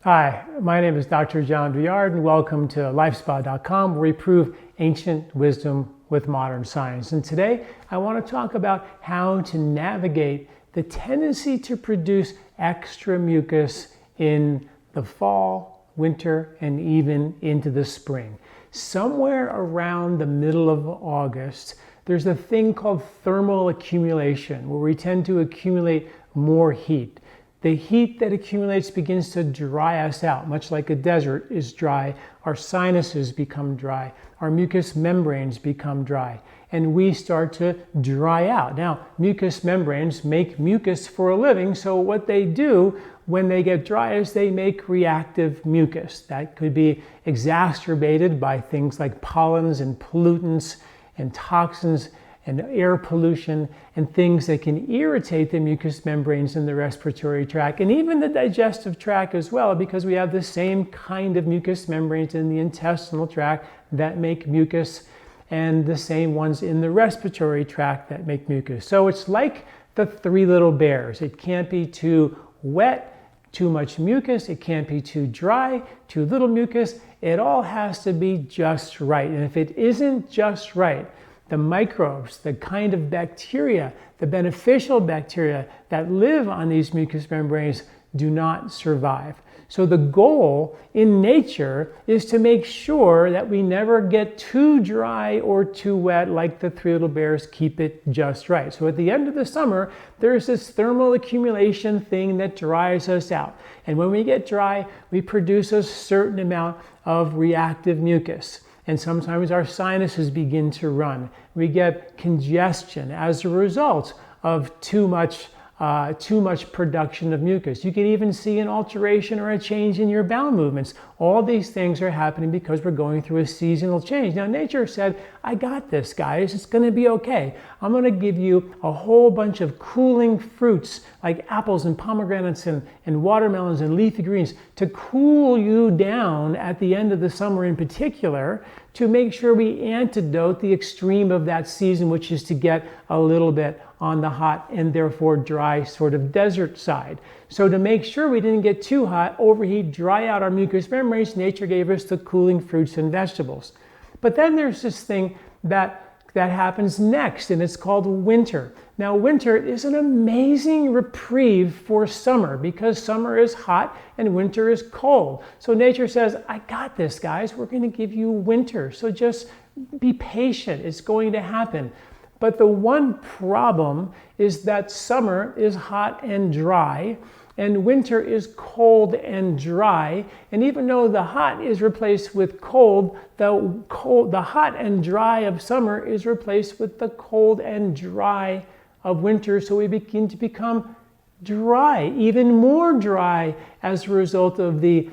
Hi, my name is Dr. John Douillard, and welcome to LifeSpa.com, where we prove ancient wisdom with modern science. And today, I want to talk about how to navigate the tendency to produce extra mucus in the fall, winter, and even into the spring. Somewhere around the middle of August, there's a thing called thermal accumulation, where we tend to accumulate more heat. The heat that accumulates begins to dry us out, much like a desert is dry. Our sinuses become dry. Our mucous membranes become dry, and we start to dry out. Now, mucous membranes make mucus for a living, so what they do when they get dry is they make reactive mucus. That could be exacerbated by things like pollens and pollutants and toxins and air pollution and things that can irritate the mucous membranes in the respiratory tract and even the digestive tract as well, because we have the same kind of mucous membranes in the intestinal tract that make mucus and the same ones in the respiratory tract that make mucus. So it's like the three little bears. It can't be too wet, too much mucus. It can't be too dry, too little mucus. It all has to be just right. And if it isn't just right, the microbes, the kind of bacteria, the beneficial bacteria that live on these mucous membranes do not survive. So the goal in nature is to make sure that we never get too dry or too wet, like the three little bears. Keep it just right. So at the end of the summer, there's this thermal accumulation thing that dries us out. And when we get dry, we produce a certain amount of reactive mucus. And sometimes our sinuses begin to run. We get congestion as a result of too much production of mucus. You can even see an alteration or a change in your bowel movements. All these things are happening because we're going through a seasonal change. Now, nature said, I got this, guys. It's going to be okay. I'm going to give you a whole bunch of cooling fruits like apples and pomegranates and watermelons and leafy greens to cool you down at the end of the summer in particular, to make sure we antidote the extreme of that season, which is to get a little bit on the hot and therefore dry sort of desert side. So to make sure we didn't get too hot, overheat, dry out our mucous membranes, nature gave us the cooling fruits and vegetables. But then there's this thing that happens next, and it's called winter. Now, winter is an amazing reprieve for summer because summer is hot and winter is cold. So nature says, I got this, guys. We're going to give you winter. So just be patient. It's going to happen. But the one problem is that summer is hot and dry, and winter is cold and dry. And even though the hot is replaced with cold, the hot and dry of summer is replaced with the cold and dry of winter. So we begin to become dry, even more dry as a result of the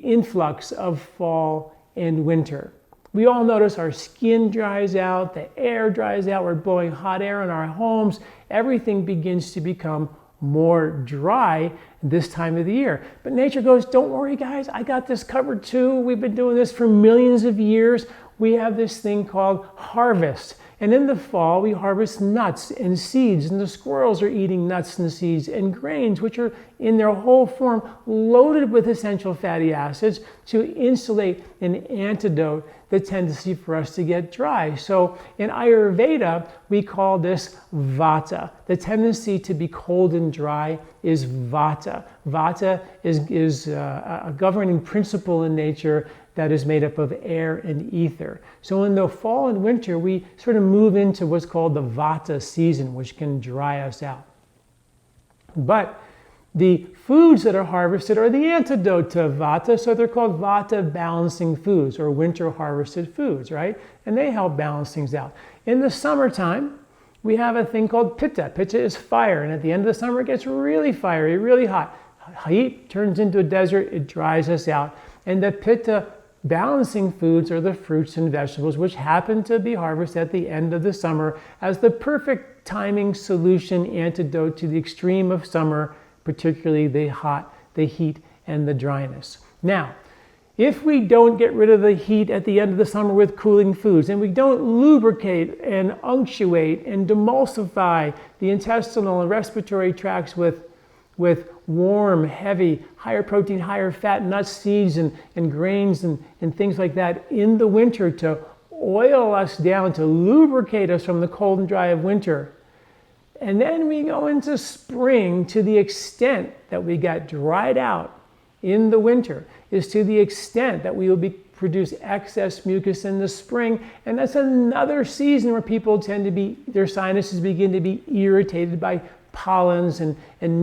influx of fall and winter. We all notice our skin dries out, the air dries out, we're blowing hot air in our homes. Everything begins to become more dry this time of the year. But nature goes, don't worry, guys, I got this covered too. We've been doing this for millions of years. We have this thing called harvest. And in the fall, we harvest nuts and seeds, and the squirrels are eating nuts and seeds and grains, which are in their whole form loaded with essential fatty acids to insulate and antidote the tendency for us to get dry. So in Ayurveda, we call this Vata. The tendency to be cold and dry is Vata. Vata is a governing principle in nature that is made up of air and ether. So in the fall and winter, we sort of move into what's called the Vata season, which can dry us out. But the foods that are harvested are the antidote to Vata, so they're called Vata balancing foods or winter harvested foods, right? And they help balance things out. In the summertime, we have a thing called Pitta. Pitta is fire, and at the end of the summer, it gets really fiery, really hot. Heat turns into a desert, it dries us out. And the Pitta balancing foods are the fruits and vegetables, which happen to be harvested at the end of the summer as the perfect timing solution antidote to the extreme of summer, particularly the heat and the dryness. Now, if we don't get rid of the heat at the end of the summer with cooling foods, and we don't lubricate and unctuate and demulsify the intestinal and respiratory tracts with with warm, heavy, higher protein, higher fat nuts, seeds, and grains and things like that in the winter to oil us down, to lubricate us from the cold and dry of winter. And then we go into spring. To the extent that we got dried out in the winter is to the extent that we will produce excess mucus in the spring. And that's another season where people tend to be, their sinuses begin to be irritated by pollens and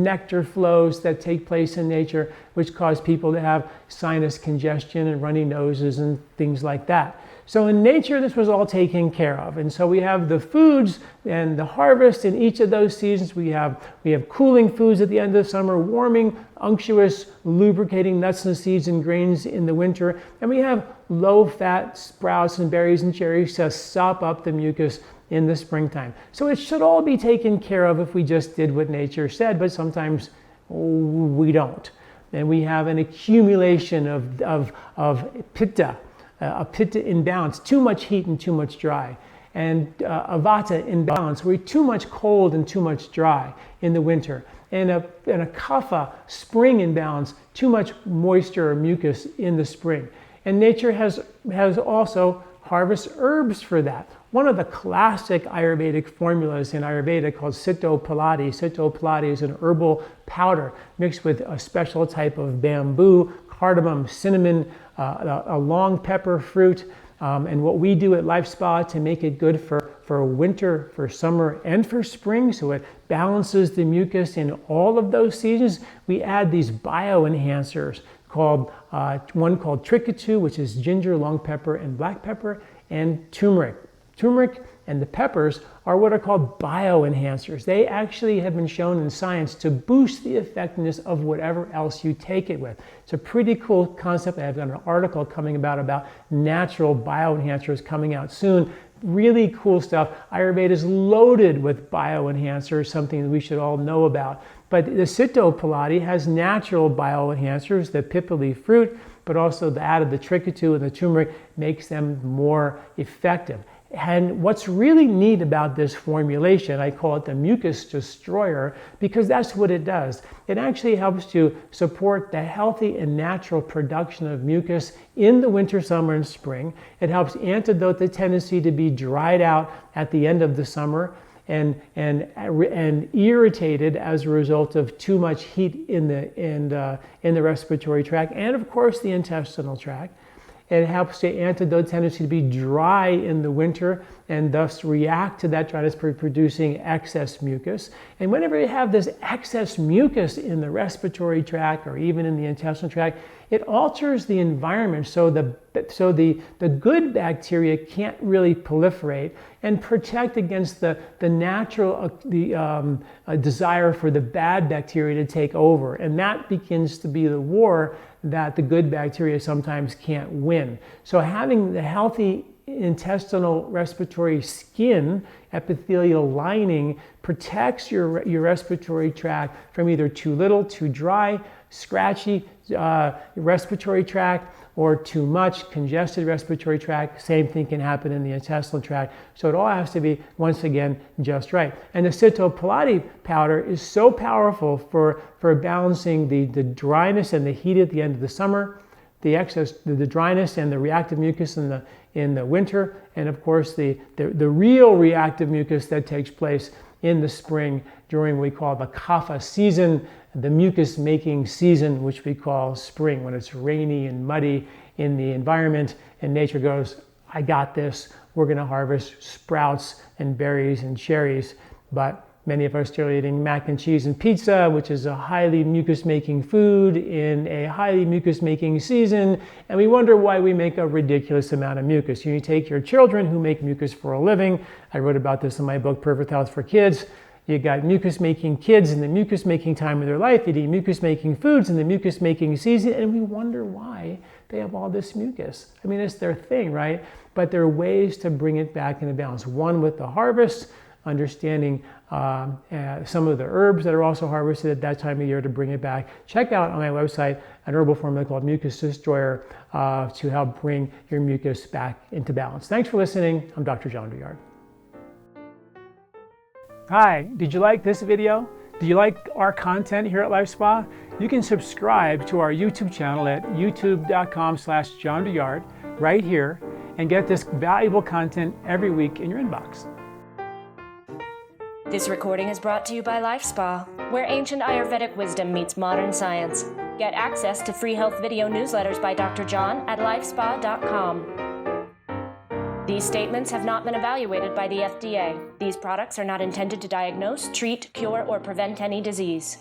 nectar flows that take place in nature, which cause people to have sinus congestion and runny noses and things like that. So in nature, this was all taken care of. And so we have the foods and the harvest in each of those seasons. We have cooling foods at the end of the summer, warming, unctuous, lubricating nuts and seeds and grains in the winter. And we have low-fat sprouts and berries and cherries to sop up the mucus in the springtime. So it should all be taken care of if we just did what nature said, but sometimes we don't. And we have an accumulation of pitta, a pitta imbalance, too much heat and too much dry, and a vata imbalance, where too much cold and too much dry in the winter, and a kapha spring imbalance, too much moisture or mucus in the spring. And nature has also harvest herbs for that. One of the classic Ayurvedic formulas in Ayurveda called Sitto Palati. Sitto Palati is an herbal powder mixed with a special type of bamboo, cardamom, cinnamon, a long pepper fruit. And what we do at LifeSpa to make it good for winter, for summer, and for spring, so it balances the mucus in all of those seasons, we add these bioenhancers called, one called Trickatu, which is ginger, long pepper, and black pepper, and turmeric. Turmeric and the peppers are what are called bioenhancers. They actually have been shown in science to boost the effectiveness of whatever else you take it with. It's a pretty cool concept. I've got an article coming about natural bioenhancers coming out soon. Really cool stuff. Ayurveda is loaded with bioenhancers, something that we should all know about. But the Sitto Palati has natural bioenhancers, the pipali fruit, but also the added the Trickatu and the turmeric makes them more effective. And what's really neat about this formulation, I call it the mucus destroyer, because that's what it does. It actually helps to support the healthy and natural production of mucus in the winter, summer, and spring. It helps antidote the tendency to be dried out at the end of the summer and irritated as a result of too much heat in the respiratory tract, and of course the intestinal tract. It helps to antidote tendency to be dry in the winter and thus react to that dryness by producing excess mucus. And whenever you have this excess mucus in the respiratory tract or even in the intestinal tract, it alters the environment so the good bacteria can't really proliferate and protect against the natural desire for the bad bacteria to take over. And that begins to be the war that the good bacteria sometimes can't win. So having the healthy intestinal respiratory skin, epithelial lining, protects your respiratory tract from either too little, too dry, scratchy respiratory tract, or too much congested respiratory tract. Same thing can happen in the intestinal tract. So it all has to be, once again, just right. And the Sitto Palati powder is so powerful for balancing the dryness and the heat at the end of the summer, the dryness and the reactive mucus in the winter, and of course the real reactive mucus that takes place in the spring during what we call the kapha season, the mucus-making season, which we call spring, when it's rainy and muddy in the environment, and nature goes, I got this, we're going to harvest sprouts and berries and cherries. But many of us are still eating mac and cheese and pizza, which is a highly mucus-making food in a highly mucus-making season, and we wonder why we make a ridiculous amount of mucus. You take your children who make mucus for a living. I wrote about this in my book, Perfect Health for Kids. You got mucus-making kids in the mucus-making time of their life. You eat mucus-making foods in the mucus-making season, and we wonder why they have all this mucus. I mean, it's their thing, right? But there are ways to bring it back into balance. One with the harvest, understanding some of the herbs that are also harvested at that time of year to bring it back. Check out on my website an herbal formula called Mucus Destroyer to help bring your mucus back into balance. Thanks for listening. I'm Dr. John Douillard. Hi, did you like this video? Do you like our content here at LifeSpa? You can subscribe to our YouTube channel at youtube.com/John Douillard right here and get this valuable content every week in your inbox. This recording is brought to you by LifeSpa, where ancient Ayurvedic wisdom meets modern science. Get access to free health video newsletters by Dr. John at lifespa.com. These statements have not been evaluated by the FDA. These products are not intended to diagnose, treat, cure, or prevent any disease.